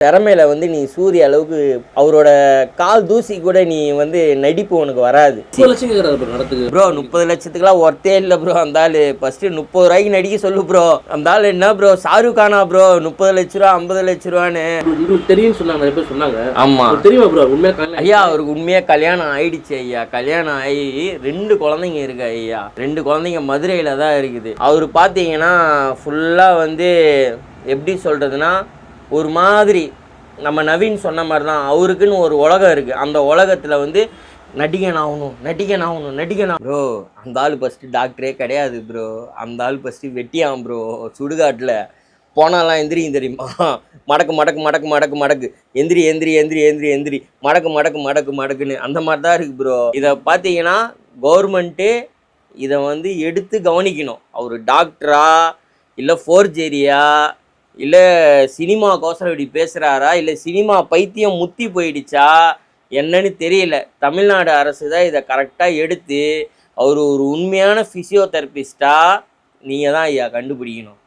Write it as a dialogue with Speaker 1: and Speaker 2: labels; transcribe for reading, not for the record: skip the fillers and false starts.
Speaker 1: திறமையில வந்து நீ சூரிய அளவுக்கு அவரோட கால் தூசி கூட நீ வந்து நடிப்பு உனக்கு வராது.
Speaker 2: 30 லட்சம் கேட்குறாரு நடத்துக்கு
Speaker 1: ப்ரோ. 30 லட்சத்துக்குலாம் ஒர்த்தே இல்லை ப்ரோ. அந்த ஆளு ஃபர்ஸ்ட் 30 ரூபாய்க்கு நடிக்க சொல்லு ப்ரோ. அந்த ஆள் என்ன ப்ரோ ஷாருக் கானா ப்ரோ 30 லட்ச ரூபா 50 லட்ச ரூபான்னு
Speaker 2: உங்களுக்கு தெரியும் சொன்னாங்க, நிறைய பேர் சொன்னாங்க.
Speaker 1: ஆமா
Speaker 2: தெரியுமா ப்ரோ உண்மையா?
Speaker 1: ஐயா அவருக்கு உண்மையா கல்யாணம் ஆயிடுச்சு ஐயா. கல்யாணம் ஆகி 2 குழந்தைங்க இருக்கு ஐயா. 2 குழந்தைங்க மதுரையில தான் இருக்குது. அவரு பார்த்தீங்கன்னா ஃபுல்லா வந்து எப்படி சொல்றதுன்னா ஒரு மாதிரி நம்ம நவீன் சொன்ன மாதிரி தான் அவருக்குன்னு ஒரு உலகம் இருக்குது. அந்த உலகத்தில் வந்து நடிகன் ஆகணும் ப்ரோ. அந்த ஆள் ஃபஸ்ட்டு டாக்டரே கிடையாது ப்ரோ. அந்த ஆள் ஃபஸ்ட்டு வெட்டியான் ப்ரோ. சுடுகாட்டில் போனாலாம் எந்திரியும் தெரியுமா? மடக்கு மடக்கு மடக்கு மடக்கு மடக்கு எந்திரி எந்திரி எந்திரி எந்திரி எந்திரி மடக்கு மடக்கு மடக்கு மடக்குன்னு அந்த மாதிரி தான் இருக்குது ப்ரோ. இதை பார்த்தீங்கன்னா கவர்மெண்ட்டு இதை வந்து எடுத்து கவனிக்கணும். அவர் டாக்டரா இல்லை ஃபோர்ஜெரியா இல்லை சினிமாக்கோசரம் இப்படி பேசுகிறாரா இல்லை சினிமா பைத்தியம் முத்தி போயிடுச்சா என்னன்னு தெரியல. தமிழ்நாடு அரசு தான் இதை கரெக்டாக எடுத்து அவர் ஒரு உண்மையான ஃபிசியோதெரபிஸ்டாக நீங்கள் தான் ஐயா கண்டுபிடிக்கணும்.